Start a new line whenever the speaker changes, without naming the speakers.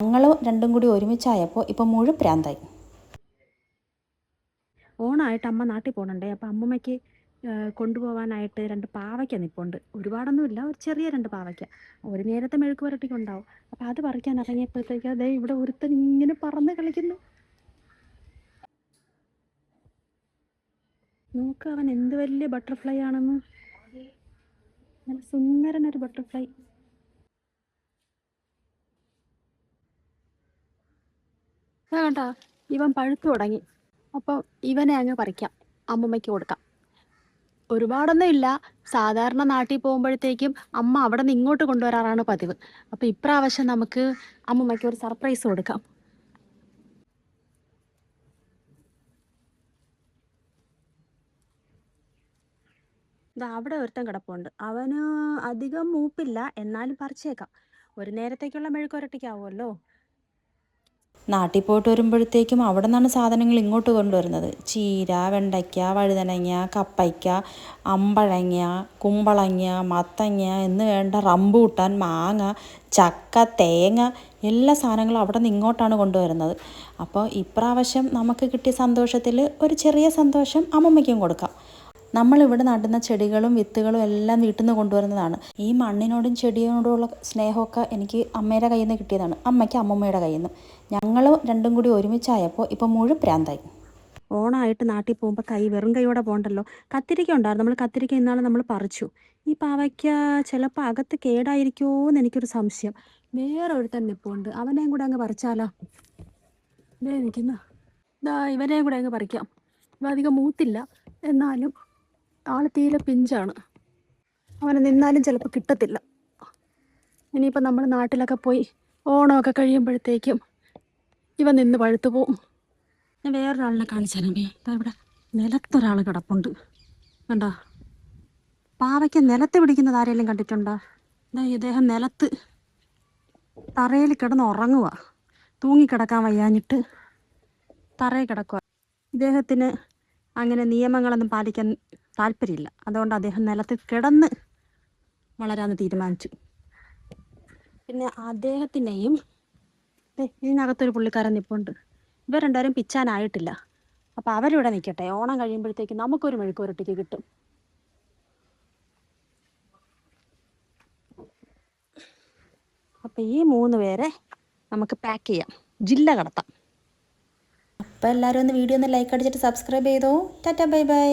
ഞങ്ങൾ രണ്ടും കൂടി ഒരുമിച്ചായപ്പോൾ ഇപ്പം മുഴുപ്രാന്തായി.
ഓണമായിട്ട് അമ്മ നാട്ടിൽ പോകുന്നുണ്ടേ. അപ്പം അമ്മമ്മയ്ക്ക് കൊണ്ടുപോകാനായിട്ട് 2 പാവയ്ക്ക നിൽപ്പുണ്ട്. ഒരുപാടൊന്നുമില്ല, ഒരു ചെറിയ 2 പാവയ്ക്ക. ഒരു നേരത്തെ മെഴുക്ക് പുരട്ടിക്കുണ്ടാവും. അപ്പം അത് പറിക്കാൻ ഇറങ്ങിയപ്പോഴത്തേക്ക് അതേ ഇവിടെ ഒരുത്തൻ ഇങ്ങനെ പറന്ന് കളിക്കുന്നു. നോക്ക്, അവൻ എന്ത് വലിയ ബട്ടർഫ്ലൈ ആണെന്ന്. നല്ല സുന്ദരനൊരു ബട്ടർഫ്ലൈ. കേട്ടോ, ഇവൻ പഴുത്തു തുടങ്ങി. അപ്പം ഇവനെ അങ്ങ് പറിക്കാം, അമ്മമ്മയ്ക്ക് കൊടുക്കാം. ഒരുപാടൊന്നും ഇല്ല. സാധാരണ നാട്ടിൽ പോകുമ്പോഴത്തേക്കും അമ്മ അവിടെ നിന്ന് ഇങ്ങോട്ട് കൊണ്ടുവരാറാണ് പതിവ്. അപ്പം ഇപ്രാവശ്യം നമുക്ക് അമ്മമ്മയ്ക്ക് ഒരു സർപ്രൈസ് കൊടുക്കാം. ഇതാ അവിടെ ഒരുത്തൻ കിടപ്പുണ്ട്. അവന് അധികം മൂപ്പില്ല, എന്നാലും പറിച്ചേക്കാം. ഒരു നേരത്തേക്കുള്ള മെഴുക്കുരട്ടിക്കാവുമല്ലോ.
നാട്ടിൽ പോയിട്ട് വരുമ്പോഴത്തേക്കും അവിടെ നിന്നാണ് സാധനങ്ങൾ ഇങ്ങോട്ട് കൊണ്ടുവരുന്നത്. ചീര, വെണ്ടയ്ക്ക, വഴുതനങ്ങ, കപ്പയ്ക്ക, അമ്പഴങ്ങ, കുമ്പളങ്ങ, മത്തങ്ങ എന്ന് വേണ്ട റംബൂട്ടാൻ, മാങ്ങ, ചക്ക, തേങ്ങ, എല്ലാ സാധനങ്ങളും അവിടെ നിന്ന് ഇങ്ങോട്ടാണ് കൊണ്ടുവരുന്നത്. അപ്പോൾ ഇപ്രാവശ്യം നമുക്ക് കിട്ടിയ സന്തോഷത്തിൽ ഒരു ചെറിയ സന്തോഷം അമ്മമ്മയ്ക്കും കൊടുക്കാം. നമ്മളിവിടെ നടുന്ന ചെടികളും വിത്തുകളും എല്ലാം വീട്ടിൽ നിന്ന് കൊണ്ടുവരുന്നതാണ്. ഈ മണ്ണിനോടും ചെടിയോടുമുള്ള സ്നേഹമൊക്കെ എനിക്ക് അമ്മയുടെ കയ്യിൽ നിന്ന് കിട്ടിയതാണ്, അമ്മയ്ക്ക് അമ്മമ്മയുടെ കയ്യിൽ നിന്ന്. ഞങ്ങൾ രണ്ടും കൂടി ഒരുമിച്ചായപ്പോൾ ഇപ്പം മുഴുപ്രാന്തായി.
ഓണമായിട്ട് നാട്ടിൽ പോകുമ്പോൾ വെറും കൈയോടെ പോകണ്ടല്ലോ. കത്തിരിക്ക ഉണ്ടായിരുന്നു, നമ്മൾ കത്തിരിക്ക ഇന്നാൾ നമ്മൾ പറിച്ചു. ഈ പാവയ്ക്ക ചിലപ്പോൾ അകത്ത് കേടായിരിക്കുമോ എന്ന് എനിക്കൊരു സംശയം. വേറെ ഒരുത്തൻ നിൽപ്പുണ്ട്, അവനെയും കൂടെ അങ്ങ് പറിച്ചാലോ. ഇതേ നിൽക്കുന്ന ഇവനെയും കൂടെ അങ്ങ് പറിക്കാം. ഇവ അധികം മൂത്തില്ല, എന്നാലും ആള് തീരെ പിഞ്ചാണ്. അവനെ നിന്നാലും ചിലപ്പോൾ കിട്ടത്തില്ല. ഇനിയിപ്പോൾ നമ്മൾ നാട്ടിലൊക്കെ പോയി ഓണമൊക്കെ കഴിയുമ്പോഴത്തേക്കും ഇവ നിന്ന് പഴുത്തു പോവും. ഞാൻ വേറൊരാളിനെ കാണിച്ചാലേ. ഇവിടെ നിലത്തൊരാൾ കിടപ്പുണ്ട്, കണ്ടോ? പാവയ്ക്ക് നിലത്ത് പിടിക്കുന്നത് ആരെങ്കിലും കണ്ടിട്ടുണ്ടോ? ഇദ്ദേഹം നിലത്ത് തറയിൽ കിടന്ന് ഉറങ്ങുക, തൂങ്ങിക്കിടക്കാൻ വയ്യാഞ്ഞിട്ട് തറയിൽ കിടക്കുക. ഇദ്ദേഹത്തിന് അങ്ങനെ നിയമങ്ങളൊന്നും പാലിക്കാൻ താല്പര്യമില്ല, അതുകൊണ്ട് അദ്ദേഹം നിലത്ത് കിടന്ന് വളരാന്ന് തീരുമാനിച്ചു. പിന്നെ അദ്ദേഹത്തിനെയും ഇതിനകത്തൊരു പുള്ളിക്കാരൻ നിൽപ്പുണ്ട്. ഇവർ രണ്ടുപേരും പിച്ചാനായിട്ടില്ല. അപ്പം അവരിവിടെ നിൽക്കട്ടെ. ഓണം കഴിയുമ്പോഴത്തേക്ക് നമുക്കൊരു മെഴുക്കുരട്ടിക്ക് കിട്ടും. അപ്പം ഈ 3 പേരെ നമുക്ക് പാക്ക് ചെയ്യാം, ജില്ല കടത്താം.
അപ്പോൾ എല്ലാവരും ഒന്ന് വീഡിയോ ഒന്ന് ലൈക്ക് അടിച്ചിട്ട് സബ്സ്ക്രൈബ് ചെയ്തോ. Tata, bye bye.